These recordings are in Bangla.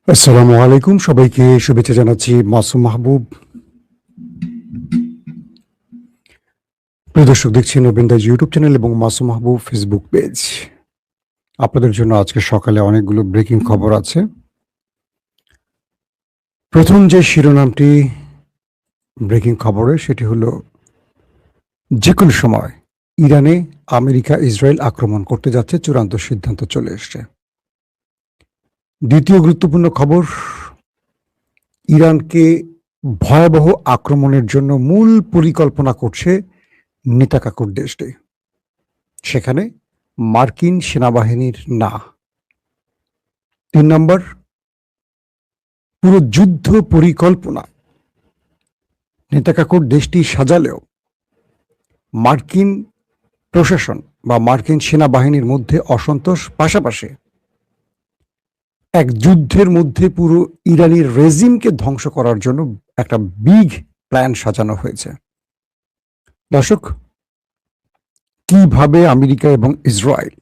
আসসালামু আলাইকুম, সবাইকে শুভেচ্ছা জানাচ্ছি। মাসুম মাহবুব। প্রিয় দর্শক, দেখছেন নবীনদাস ইউটিউব চ্যানেল এবং মাসুম মাহবুব ফেসবুক পেজ। আপনাদের জন্য আজকে সকালে অনেকগুলো ব্রেকিং খবর আছে। প্রথম যে শিরোনামটি ব্রেকিং খবরের, সেটি হলো যে কোনো সময় ইরানে আমেরিকা ইসরায়েল আক্রমণ করতে যাচ্ছে, চূড়ান্ত সিদ্ধান্ত চলে এসছে। দ্বিতীয় গুরুত্বপূর্ণ খবর, ইরানকে ভয়াবহ আক্রমণের জন্য মূল পরিকল্পনা করছে নেতাকাকুর দেশটি, সেখানে মার্কিন সেনাবাহিনীর না। 3 নম্বর, পুরো যুদ্ধ পরিকল্পনা নেতাকাকুর দেশটি সাজালেও মার্কিন প্রশাসন বা মার্কিন সেনাবাহিনীর মধ্যে অসন্তোষ, পাশাপাশি এক যুদ্ধের মধ্যে পুরো ইরানি রেজিমকে ধ্বংস করার জন্য একটা বিগ প্ল্যান সাজানো হয়েছে। দর্শক, কিভাবে আমেরিকা এবং ইসরায়েল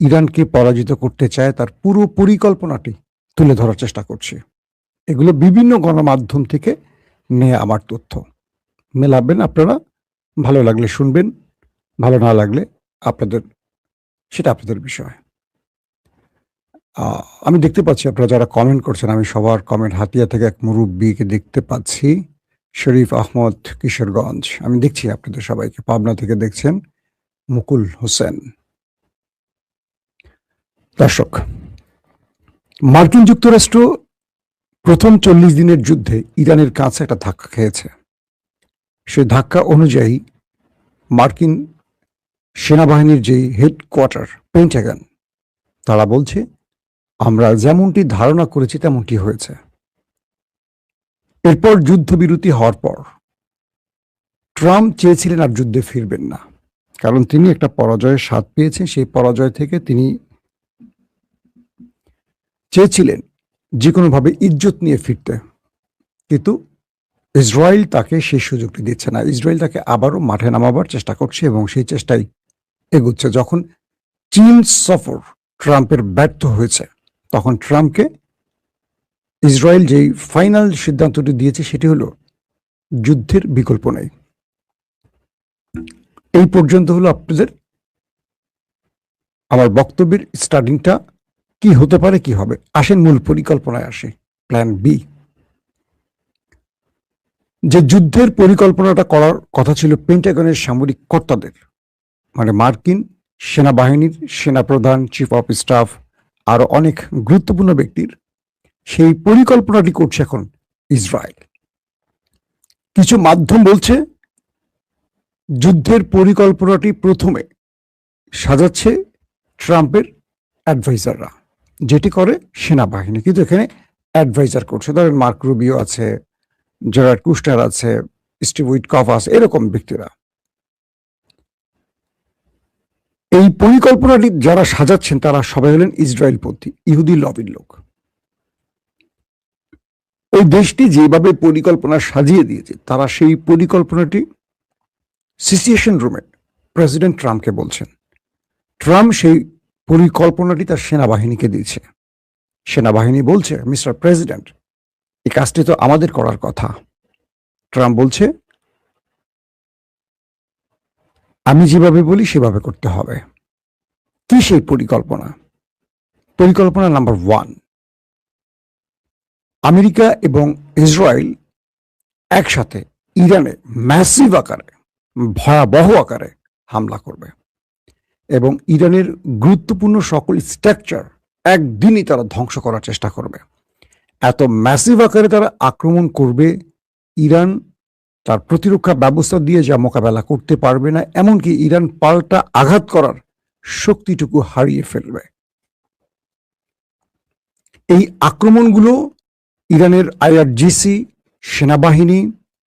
ইরানকে পরাজিত করতে চায় তার পুরো পরিকল্পনাটি তুলে ধরার চেষ্টা করছে। এগুলো বিভিন্ন গণমাধ্যম থেকে নিয়ে আমার তথ্য মেলাবেন আপনারা। ভালো লাগলে শুনবেন, ভালো না লাগলে সেটা আপনাদের বিষয়। আমি দেখতে পাচ্ছি আপনারা যারা কমেন্ট করছেন, আমি সবার কমেন্ট, হাতিয়া থেকে এক মুরব্বীকে দেখতে পাচ্ছি, শরীফ আহমদ, কিশোরগঞ্জ। আমি দেখছি আপনাদের সবাইকে। পাবনা থেকে দেখছেন মুকুল হোসেন। দর্শক, মার্কিন যুক্তরাষ্ট্র প্রথম 40 দিনের যুদ্ধে ইরানের কাছে একটা ধাক্কা খেয়েছে। সেই ধাক্কা অনুযায়ী মার্কিন সেনাবাহিনীর যে হেডকোয়ার্টার পেন্টাগন, তারা বলছে আমরা যেমনটি ধারণা করেছি তেমনটি হয়েছে। এরপর যুদ্ধবিরতি হওয়ার পর ট্রাম্প চেয়েছিলেন আর যুদ্ধে ফিরবেন না, কারণ তিনি একটা পরাজয়ের স্বাদ পেয়েছেন। সেই পরাজয় থেকে তিনি চেয়েছিলেন যে কোনোভাবে ইজ্জত নিয়ে ফিরতে, কিন্তু ইসরায়েল তাকে সেই সুযোগটি দিচ্ছে না। ইসরায়েল তাকে আবারও মাঠে নামাবার চেষ্টা করছে এবং সেই চেষ্টাই এগুচ্ছে। যখন চীন সফর ট্রাম্পের ব্যর্থ হয়েছে, তখন ট্রাম্পকে ইসরায়েল যেই ফাইনাল সিদ্ধান্তটি দিয়েছে সেটি হলো যুদ্ধের বিকল্প নেই। এই পর্যন্ত হলো আপনাদের আমার বক্তব্যের স্টার্টিংটা। কি হতে পারে, কি হবে, আসেন মূল পরিকল্পনায় আসে। প্ল্যান বি, যে যুদ্ধের পরিকল্পনাটা করার কথা ছিল পেন্টাগনের সামরিক কর্তাদের, মানে মার্কিন সেনাবাহিনীর সেনাপ্রধান, চিফ অফ স্টাফ, আরো অনেক গুরুত্বপূর্ণ ব্যক্তির, সেই পরিকল্পনাটি করছে এখন ইসরায়েল। কিছু মাধ্যম বলছে যুদ্ধের পরিকল্পনাটি প্রথমে সাজাচ্ছে ট্রাম্পের অ্যাডভাইজাররা, যেটি করে সেনাবাহিনী, কিন্তু এখানে অ্যাডভাইজার করছে। ধরেন মার্ক রুবিও আছে, জেরার্ড কুস্টার আছে, স্টিভ উইটকফ আছে, এরকম ব্যক্তিরা। এই পরিকল্পনাটি যারা সাজাচ্ছেন তারা সবাই হলেন ইসরায়েলপন্থী, ইহুদি লবির লোক। ওই দেশটি যেভাবে পরিকল্পনা সাজিয়ে দিয়েছে, তারা সেই পরিকল্পনাটি সিচুয়েশন রুমে প্রেসিডেন্ট ট্রাম্পকে বলছেন। ট্রাম্প সেই পরিকল্পনাটি তার সেনাবাহিনীকে দিয়েছে। সেনাবাহিনী বলছে, মিস্টার প্রেসিডেন্ট, এই কাজটি তো আমাদের করার কথা। ট্রাম্প বলছে, আমি যেভাবে বলি সেভাবে করতে হবে। কি সেই পরিকল্পনা? পরিকল্পনা নাম্বার 1, আমেরিকা এবং ইসরায়েল একসাথে ইরানে ম্যাসিভ আকারে, ভয়াবহ আকারে হামলা করবে এবং ইরানের গুরুত্বপূর্ণ সকল স্ট্রাকচার একদিনই তারা ধ্বংস করার চেষ্টা করবে। এত ম্যাসিভ আকারে তারা আক্রমণ করবে, ইরান তার প্রতিরক্ষা ব্যবস্থা দিয়ে যা মোকাবেলা করতে পারবে না, এমনকি ইরান পাল্টা আঘাত করার শক্তিটুকু হারিয়ে ফেলবে। এই আক্রমণগুলো ইরানের আইআরজিসি, সেনাবাহিনী,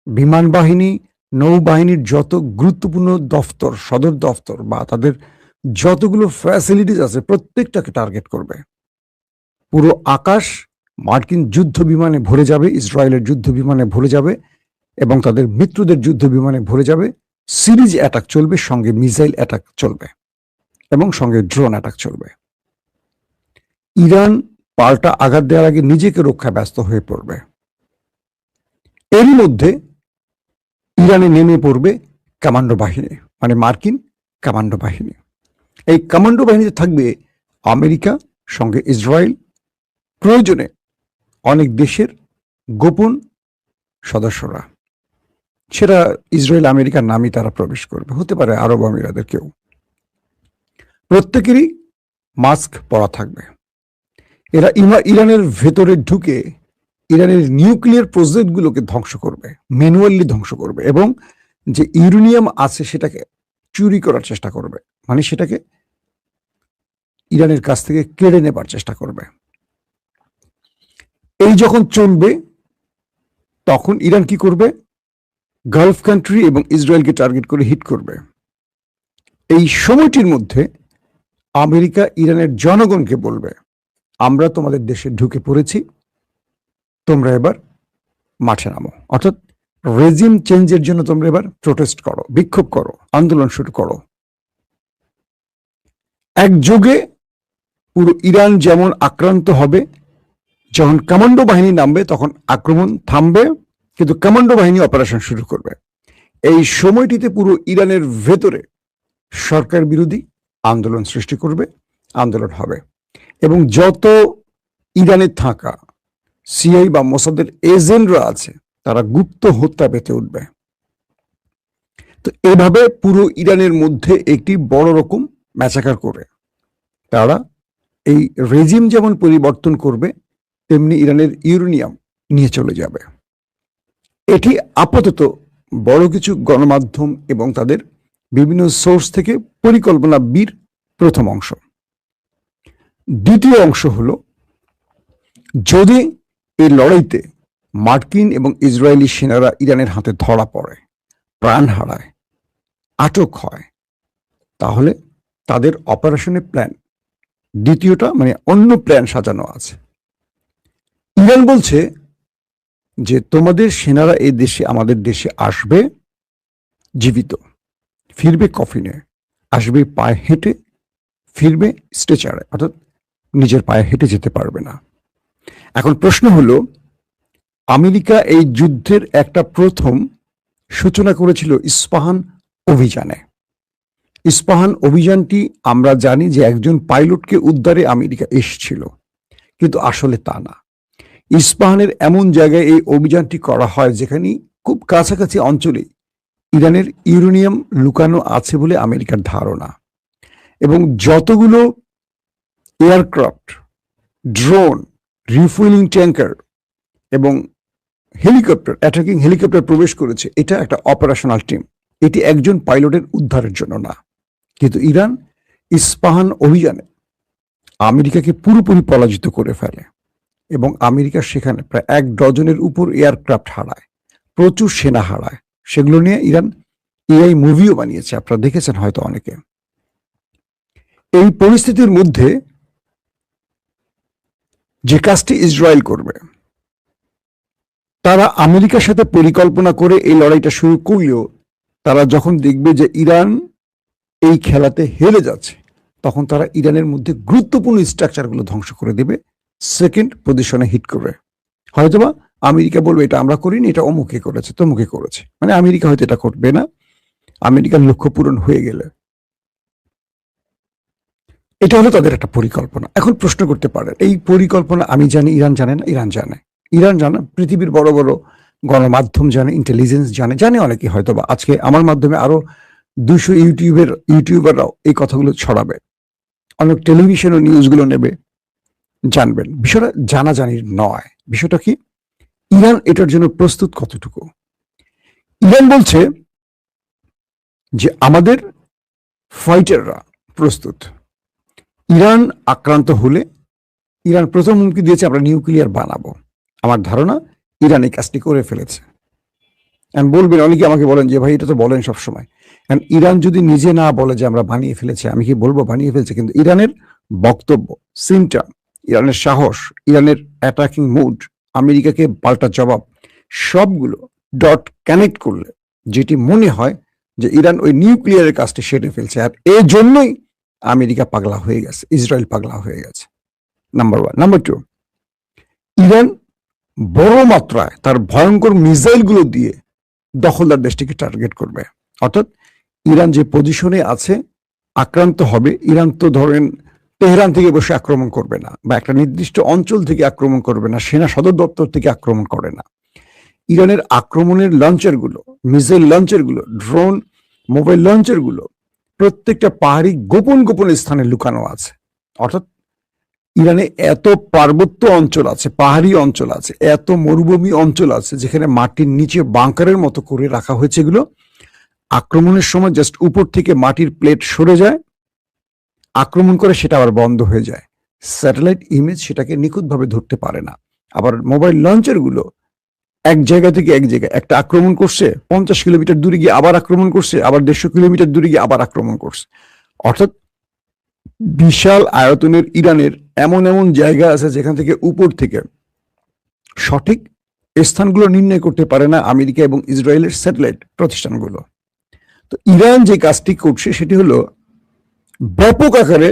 বিমান বাহিনী, নৌবাহিনীর যত গুরুত্বপূর্ণ দফতর, সদর দফতর বা তাদের যতগুলো ফ্যাসিলিটিস আছে, প্রত্যেকটাকে টার্গেট করবে। পুরো আকাশ মার্কিন যুদ্ধ বিমানে ভরে যাবে, ইসরায়েলের যুদ্ধ বিমানে ভরে যাবে এবং তাদের মিত্রদের যুদ্ধ বিমানে ভরে যাবে। সিরিজ অ্যাটাক চলবে, সঙ্গে মিসাইল অ্যাটাক চলবে এবং সঙ্গে ড্রোন অ্যাটাক চলবে। ইরান পাল্টা আঘাত দেওয়ার আগে নিজেকে রক্ষায় ব্যস্ত হয়ে পড়বে। এরই মধ্যে ইরানে নেমে পড়বে কমান্ডো বাহিনী, মানে মার্কিন কমান্ডো বাহিনী। এই কমান্ডো বাহিনীতে থাকবে আমেরিকা, সঙ্গে ইসরায়েল, প্রয়োজনে অনেক দেশের গোপন সদস্যরা। সেটা ইসরায়েল আমেরিকার নামই তারা প্রবেশ করবে, হতে পারে আরব আমিরাতের কেউ। প্রত্যেকেরই মাস্ক পরা থাকবে। এরা ইরানের ভেতরে ঢুকে ইরানের নিউক্লিয়ার প্রজেক্টগুলোকে ধ্বংস করবে, ম্যানুয়ালি ধ্বংস করবে, এবং যে ইউরেনিয়াম আছে সেটাকে চুরি করার চেষ্টা করবে, মানে সেটাকে ইরানের কাছ থেকে কেড়ে নেবার চেষ্টা করবে। এই যখন চলবে তখন ইরান কি করবে? গালফ কান্ট্রি এবং ইসরায়েলকে টার্গেট করে হিট করবে। এই সময়টির মধ্যে আমেরিকা ইরানের জনগণকে বলবে, আমরা তোমাদের দেশে ঢুকে পড়েছি, তোমরা এবার মাঠে নামো। অর্থাৎ রেজিম চেঞ্জের জন্য তোমরা এবার প্রোটেস্ট করো, বিক্ষোভ করো, আন্দোলন শুরু করো। একযোগে পুরো ইরান যেমন আক্রান্ত হবে, যখন কমান্ডো বাহিনী নামবে তখন আক্রমণ থামবে, কিন্তু কমান্ডো বাহিনী অপারেশন শুরু করবে। এই সময়টিতে পুরো ইরানের ভেতরে সরকার বিরোধী আন্দোলন সৃষ্টি করবে, আন্দোলন হবে, এবং যত ইরানে থাকা সিআই বা মোসাদের এজেন্টরা আছে তারা গুপ্ত হত্যা পেতে উঠবে। তো এভাবে পুরো ইরানের মধ্যে একটি বড় রকম ম্যাচাকার করে তারা এই রেজিম যেমন পরিবর্তন করবে, তেমনি ইরানের ইউরেনিয়াম নিয়ে চলে যাবে। এটি আপাতত বড় কিছু গণমাধ্যম এবং তাদের বিভিন্ন সোর্স থেকে পরিকল্পনা বির প্রথম অংশ। দ্বিতীয় অংশ হলো, যদি এই লড়াইতে মার্কিন এবং ইসরায়েলি সেনারা ইরানের হাতে ধরা পড়ে, প্রাণ হারায়, আটক হয়, তাহলে তাদের অপারেশনের প্ল্যান দ্বিতীয়টা, মানে অন্য প্ল্যান সাজানো আছে। ইরান বলছে যে তোমাদের সেনারা এই দেশে, আমাদের দেশে আসবে জীবিত, ফিরবে কফিনে, আসবে পায়ে হেঁটে, ফিরবে স্ট্রেচারে, অর্থাৎ নিজের পায়ে হেঁটে যেতে পারবে না। এখন প্রশ্ন হলো, আমেরিকা এই যুদ্ধের একটা প্রথম সূচনা করেছিল ইস্পাহান অভিযানে। ইস্পাহান অভিযানটি আমরা জানি যে একজন পাইলটকে উদ্ধারে আমেরিকা এসেছিল, কিন্তু আসলে তা না। ইস্পাহানের এমন জায়গায় এই অভিযানটি করা হয় যেখানে খুব কাছাকাছি অঞ্চলে ইরানের ইউরেনিয়াম লুকানো আছে বলে আমেরিকার ধারণা, এবং যতগুলো এয়ারক্রাফট, ড্রোন, রিফুয়েলিং ট্যাঙ্কার এবং হেলিকপ্টার, অ্যাটাকিং হেলিকপ্টার প্রবেশ করেছে, এটা একটা অপারেশনাল টিম। এটি একজন পাইলটের উদ্ধারের জন্য না। কিন্তু ইরান ইস্পাহান অভিযানে আমেরিকাকে পুরোপুরি পরাজিত করে ফেলে, এবং আমেরিকা সেখানে প্রায় 1 ডজনের উপর এয়ারক্রাফট হারায়, প্রচুর সেনা হারায়। সেগুলো নিয়ে ইরান এআই মুভিও বানিয়েছে, আপনারা দেখেছেন হয়তো অনেকে। এই পরিস্থিতির মধ্যে যে কাজটি ইসরায়েল করবে, তারা আমেরিকার সাথে পরিকল্পনা করে এই লড়াইটা শুরু করলেও তারা যখন দেখবে যে ইরান এই খেলাতে হেরে যাচ্ছে, তখন তারা ইরানের মধ্যে গুরুত্বপূর্ণ স্ট্রাকচারগুলো ধ্বংস করে দেবে, সেকেন্ড পজিশনে হিট করবে। হয়তোবা আমেরিকা বলবে এটা আমরা করিনি, এটা অমুকে করেছে, তমুকে করেছে, মানে আমেরিকা হয়তো এটা করবে না, আমেরিকার লক্ষ্য পূরণ হয়ে গেলে। এটা হলো তাদের একটা পরিকল্পনা। এখন প্রশ্ন করতে পারেন, এই পরিকল্পনা আমি জানি, ইরান জানে না? ইরান জানে, ইরান জানে, পৃথিবীর বড় বড় গণমাধ্যম জানে, ইন্টেলিজেন্স জানে, জানে অনেকে। হয়তোবা আজকে আমার মাধ্যমে আরো 200 ইউটিউবাররাও এই কথাগুলো ছড়াবে, অনেক টেলিভিশন ও নিউজগুলো নেবে, জানবেন। বিষয়টা জানাজানির নয়। বিষয়টা কি, ইরান এটার জন্য প্রস্তুত কতটুকু? ইরান বলছে যে আমাদের ফাইটাররা প্রস্তুত। ইরান আক্রান্ত হলে ইরান প্রথম হুমকি দিয়েছে আমরা নিউক্লিয়ার বানাবো। আমার ধারণা ইরান এই কাজটি করে ফেলেছে। বলবেন, অনেকে আমাকে বলেন যে ভাই এটা তো বলেন সবসময়, ইরান যদি নিজে না বলে যে আমরা বানিয়ে ফেলেছে, আমি কি বলবো বানিয়ে ফেলছে? কিন্তু ইরানের বক্তব্য, সিমটম, ইরানের সাহস, ইরানের অ্যাটাকিং মুড, আমেরিকাকে পাল্টা জবাব, সবগুলো ডট কানেক্ট করলে যেটি মনে হয় যে ইরান ওই নিউক্লিয়ারের কাজটি সেরে ফেলছে, আর এই জন্যই আমেরিকা পাগলা হয়ে গেছে, ইসরায়েল পাগলা হয়ে গেছে। Number one. Number two, Iran বড় মাত্রায় তার ভয়ঙ্কর মিসাইলগুলো দিয়ে দখলদার দেশটিকে টার্গেট করবে। অর্থাৎ ইরান যে পজিশনে আছে, আক্রান্ত হবে। ইরান তো ধরেন তেহরান থেকে বসে আক্রমণ করবে না, বা একটা নির্দিষ্ট অঞ্চল থেকে আক্রমণ করবে না, সেনা সদর দপ্তর থেকে আক্রমণ করে না। ইরানের আক্রমণের লঞ্চারগুলো, মিসাইল লঞ্চারগুলো, ড্রোন, মোবাইল লঞ্চারগুলো প্রত্যেকটা পাহাড়ি গোপন গোপন স্থানে লুকানো আছে। অর্থাৎ ইরানে এত পার্বত্য অঞ্চল আছে, পাহাড়ি অঞ্চল আছে, এত মরুভূমি অঞ্চল আছে, যেখানে মাটির নিচে বাংকারের মতো করে রাখা হয়েছে। এগুলো আক্রমণের সময় জাস্ট উপর থেকে মাটির প্লেট সরে যায়, আক্রমণ করে সেটা আবার বন্ধ হয়ে যায়। স্যাটেলাইট ইমেজ সেটাকে নিখুঁতভাবে ধরতে পারে না। আবার মোবাইল লঞ্চারগুলো এক জায়গা থেকে এক জায়গায় একটা আক্রমণ করছে, 50 কিলোমিটার দূরে গিয়ে আবার আক্রমণ করছে, আবার 150 কিলোমিটার দূরে গিয়ে আবার আক্রমণ করছে। অর্থাৎ বিশাল আয়তনের ইরানের এমন এমন জায়গা আছে যেখান থেকে উপর থেকে সঠিক স্থানগুলো নির্ণয় করতে পারে না আমেরিকা এবং ইসরায়েলের স্যাটেলাইট প্রতিষ্ঠানগুলো। তো ইরান যে কাজটি করছে সেটি হলো ব্যাপক আকারে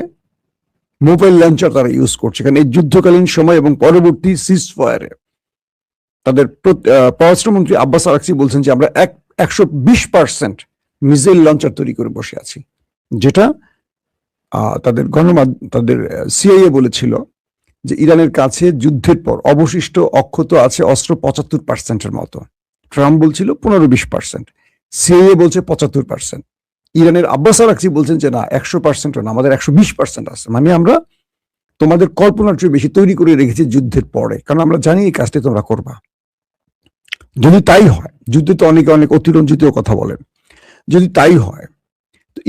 মোবাইল লঞ্চার তারা ইউজ করছে। কারণ এই যুদ্ধকালীন সময় এবং পরবর্তী সিজ ফায়ারে তাদের পররাষ্ট্রমন্ত্রী আব্বাস আরাকচি বলছেন যে আমরা 120% মিসাইল লঞ্চার তৈরি করে বসে আছি, যেটা তাদের সিআইএ বলেছিল যে ইরানের কাছে যুদ্ধের পর অবশিষ্ট অক্ষত আছে অস্ত্র 75%-এর মতো। ট্রাম্প বলছিল 15-20%, সিআইএ বলছে 75%। ইরানের আব্বাস আরাকচি বলছেন যে না, 100%ও না, আমাদের 120% আছে। মানে আমরা তোমাদের কল্পনার চেয়ে বেশি তৈরি করে রেখেছি যুদ্ধের পরে, কারণ আমরা জানি এই কাজটি তোমরা করবা। যদি তাই হয়, যুদ্ধে তো অনেকে অনেক অতিরঞ্জিত কথা বলেন, যদি তাই হয়,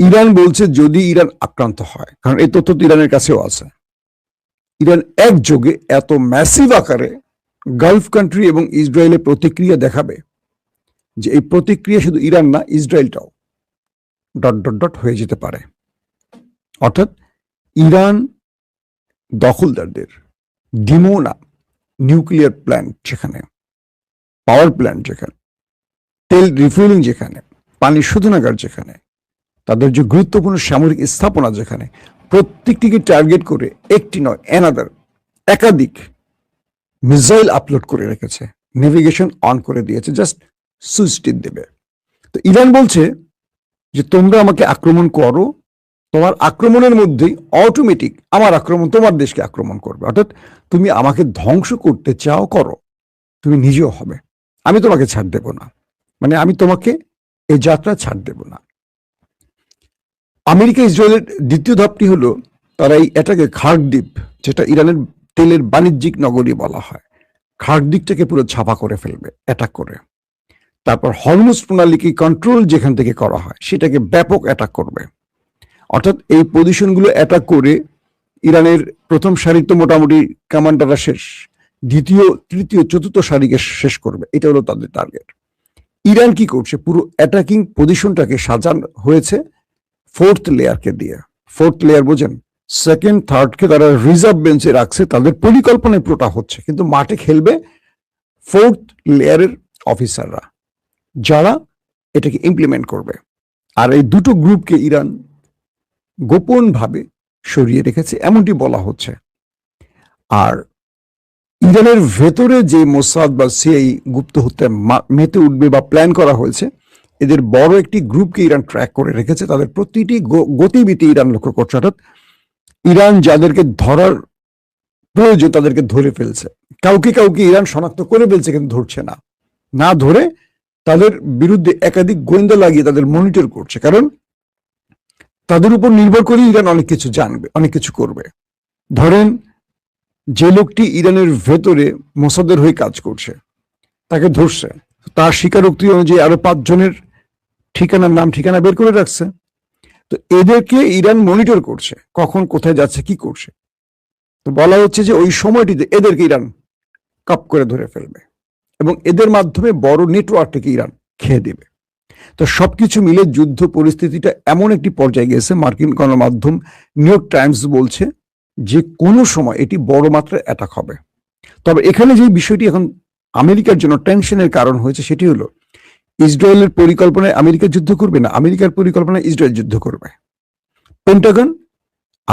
ইরান বলছে যদি ইরান আক্রান্ত হয়, কারণ এই তথ্য তো ইরানের কাছেও আছে, ইরান একযোগে এত ম্যাসিভ আকারে গালফ কান্ট্রি এবং ইসরায়েলে প্রতিক্রিয়া দেখাবে যে এই প্রতিক্রিয়া শুধু ইরান না, ইসরায়েলটাও ডট ডট ডট হয়ে যেতে পারে। অর্থাৎ ইরান দখলদারদের ডিমোনা নিউক্লিয়ার প্ল্যান্ট যেখানে, পাওয়ার প্ল্যান্ট যেখানে, তেল রিফুয়েলিং যেখানে, পানি শোধনাগার যেখানে, তাদের যে গুরুত্বপূর্ণ সামরিক স্থাপনা যেখানে, প্রত্যেকটিকে টার্গেট করে একটি নয় একাধিক মিসাইল আপলোড করে রেখেছে, নেভিগেশন অন করে দিয়েছে, জাস্ট সুইচ টিপ দেবে। তো ইরান বলছে যে তোমরা আমাকে আক্রমণ করো, তোমার আক্রমণের মধ্যেই অটোমেটিক আমার আক্রমণ তোমার দেশকে আক্রমণ করবে। অর্থাৎ তুমি আমাকে ধ্বংস করতে চাও, করো, তুমি নিজেও হবে, আমি তোমাকে ছাড় দেব না। মানে আমি তোমাকে এই যাত্রা ছাড় দেব না। আমেরিকা ইসরায়েলের দ্বিতীয় ধাপটি হলো তারা এই এটাকে খার্ক দ্বীপ, যেটা ইরানের তেলের বাণিজ্যিক নগরী বলা হয়, খার্ক দ্বীপটাকে পুরো ছাপা করে ফেলবে অ্যাটাক করে। তারপর হরমুজ প্রণালীকে কন্ট্রোল যেখান থেকে করা হয় সেটাকে ব্যাপক অ্যাটাক করবে। অর্থাৎ এই পজিশনগুলো অ্যাটাক করে ইরানের প্রথম সারির তো মোটামুটি কমান্ডাররা শেষ, দ্বিতীয়, তৃতীয়, চতুর্থ সারিকে শেষ করবে। এটা হলো তাদের টার্গেট। ইরান কি করছে, পুরো অ্যাটাকিং পজিশনটাকে সাজানো হয়েছে ফোর্থ লেয়ারকে দিয়ে। ফোর্থ লেয়ার বোঝেন, সেকেন্ড থার্ডকে তারা রিজার্ভ বেঞ্চে রাখছে, তাদের পরিকল্পনায় পুরোটা হচ্ছে, কিন্তু মাঠে খেলবে ফোর্থ লেয়ারের অফিসাররা, যারা এটাকে ইমপ্লিমেন্ট করবে। আর এই দুটো গ্রুপকে ইরান গোপনভাবে সরিয়ে রেখেছে এমনটি বলা হচ্ছে। আর ইরানের ভেতরে যে মোসাদ বা সিআই গুপ্ত হত্যা মেতে উঠবে বা প্ল্যান করা হয়েছে, এদের বড় একটি গ্রুপকে ইরান ট্র্যাক করে রেখেছে, তাদের প্রতিটি গতিবিধি ইরান লক্ষ্য করছে। অর্থাৎ ইরান যাদেরকে ধরার প্রয়োজন তাদেরকে ধরে ফেলছে, কাউকে কাউকে ইরান শনাক্ত করে ফেলছে, কিন্তু ধরছে না। না ধরে তাদের বিরুদ্ধে একাধিক গোয়েন্দা লাগিয়ে তাদের মনিটর করছে, কারণ তাদের উপর নির্ভর করে ইরান অনেক কিছু জানবে, অনেক কিছু করবে। ধরেন যে লোকটি ইরানের ভেতরে মোসাদের হয়ে কাজ করছে তাকে ধরছে, তার স্বীকারোক্তি অনুযায়ী আরো 5 জনের নাম ঠিকানা বের করে রাখছে। তো এদেরকে ইরান মনিটর করছে, কখন কোথায় যাচ্ছে, কি করছে। তো বলা হচ্ছে যে ওই সময়টিতে এদেরকে ইরান কাপ করে ধরে ফেলবে এবং এদের মাধ্যমে বড় নেটওয়ার্কটাকে ইরান খেয়ে দেবে। তো সবকিছু মিলে যুদ্ধ পরিস্থিতিটা এমন একটি পর্যায়ে গেছে, মার্কিন গণমাধ্যম নিউ ইয়র্ক টাইমস বলছে যে কোনো সময় এটি বড় মাত্রায় অ্যাটাক হবে। তবে এখানে যে বিষয়টি এখন আমেরিকার জন্য টেনশনের কারণ হয়েছে সেটি হলো ইসরায়েলের পরিকল্পনায় আমেরিকা যুদ্ধ করবে না, আমেরিকার পরিকল্পনায় ইসরায়েল যুদ্ধ করবে। পেন্টাগন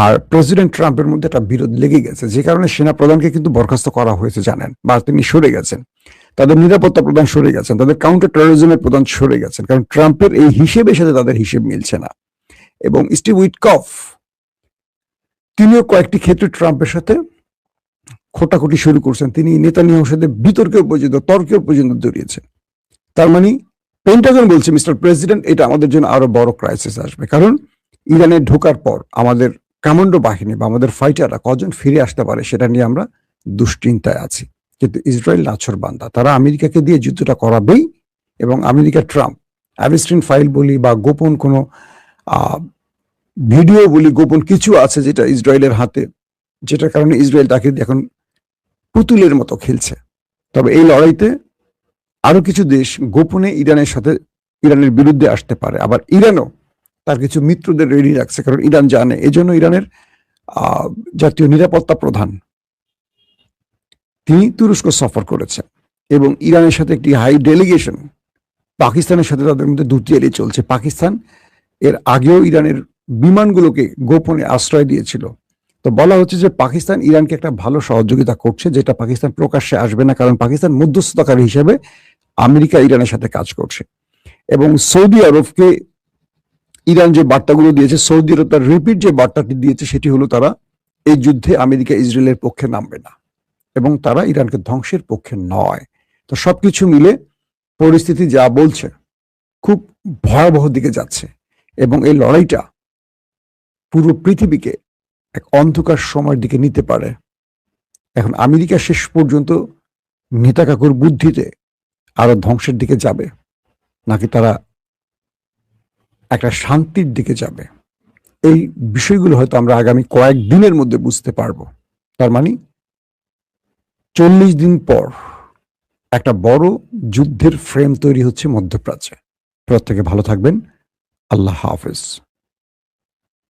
আর প্রেসিডেন্ট ট্রাম্পের মধ্যে একটা বিরোধ লেগে গেছে, যে কারণে সেনা প্রধানকে কিন্তু বরখাস্ত করা হয়েছে জানেন, বা তিনি সরে গেছেন, তাদের নিরাপত্তা প্রধান সরে গেছেন, তাদের কাউন্টার টেরোরিজমের প্রধান সরে গেছেন, কারণ ট্রাম্পের এই হিসেবের সাথে তাদের হিসেব মিলছে না। এবং স্টিভ উইটকফ তিনিও কয়েকটি ক্ষেত্রে ট্রাম্পের সাথে খোটাখুটি শুরু করছেন, তিনি নেতানিয়াহুর সাথে বিতর্কেও পর্যন্ত তর্কেও পর্যন্ত জড়িয়েছেন। তার মানে পেন্টাগন বলছে, মিস্টার প্রেসিডেন্ট, এটা আমাদের জন্য আরো বড় ক্রাইসিস আসবে, কারণ ইরানে ঢোকার পর আমাদের কমান্ডো বাহিনী বা আমাদের ফাইটাররা কজন ফিরে আসতে পারে সেটা নিয়ে আমরা দুশ্চিন্তায় আছি। কিন্তু ইসরায়েল নাছোড়বান্দা, তারা আমেরিকাকে দিয়ে যুদ্ধটা করাবেই। এবং আমেরিকা ট্রাম্প অ্যাভেস্টিন ফাইল বলি বা গোপন কোনো ভিডিও বলি, গোপন কিছু আছে যেটা ইসরায়েলের হাতে, যেটার কারণে ইসরায়েল তাকে এখন পুতুলের মতো খেলছে। তবে এই লড়াইতে আরো কিছু দেশ গোপনে ইরানের সাথে, ইরানের বিরুদ্ধে আসতে পারে। আবার ইরানও তার কিছু মিত্রদের রেডি রাখছে, কারণ ইরান জানে। এই জন্য ইরানের জাতীয় নিরাপত্তা প্রধান তিনি তুরস্ক সফর করেছেন, এবং ইরানের সাথে একটি হাই ডেলিগেশন, পাকিস্তানের সাথে তাদের মধ্যে দুতিয়ালি চলছে। পাকিস্তান এর আগেও ইরানের বিমানগুলোকে গোপনে আশ্রয় দিয়েছিল। তো বলা হচ্ছে যে পাকিস্তান ইরানকে একটা ভালো সহযোগিতা করছে, যেটা পাকিস্তান প্রকাশ্যে আসবে না, কারণ পাকিস্তান মধ্যস্থতাকারী হিসেবে আমেরিকা ইরানের সাথে কাজ করছে। এবং সৌদি আরবকে ইরান যে বার্তাগুলো দিয়েছে, সৌদি আরব তার রিপিট যে বার্তাটি দিয়েছে সেটি হলো তারা এই যুদ্ধে আমেরিকা ইসরায়েলের পক্ষে নামবে না, এবং তারা ইরানকে ধ্বংসের পক্ষে নয়। তো সবকিছু মিলে পরিস্থিতি যা বলছে খুব ভয়াবহ দিকে যাচ্ছে, এবং এই লড়াইটা পুরো পৃথিবীকে এক অন্ধকার সময়ের দিকে নিতে পারে। এখন আমেরিকা শেষ পর্যন্ত নেতা কাকুর বুদ্ধিতে আরো ধ্বংসের দিকে যাবে, নাকি তারা একটা শান্তির দিকে যাবে, এই বিষয়গুলো হয়তো আমরা আগামী কয়েকদিনের মধ্যে বুঝতে পারবো। তার মানে 40 দিন পর একটা বড় যুদ্ধের ফ্রেম তৈরি হচ্ছে মধ্যপ্রাচ্যে। প্রত্যেকে ভালো থাকবেন। আল্লাহ হাফেজ।